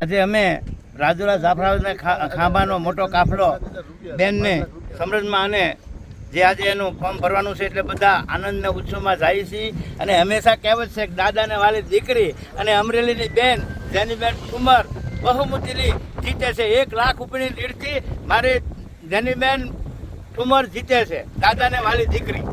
આજે અમે રાજુલા જાફરાબાદના ખાંભાનો મોટો કાફલો બેનને સમરજમાં અને જે આજે એનું ફોર્મ ભરવાનું છે એટલે બધા આનંદના ઉત્સવમાં જાય છે. અને હંમેશા કહેવત છે કે દાદાને વાલી દીકરી અને અમરેલીની બેન જેનીબેન ઠુમર બહુમતીથી જીતે છે. 1 લાખ ઉપરની લીડથી મારી જેનીબેન ઠુમર જીતે છે, દાદાને વાલી દીકરી.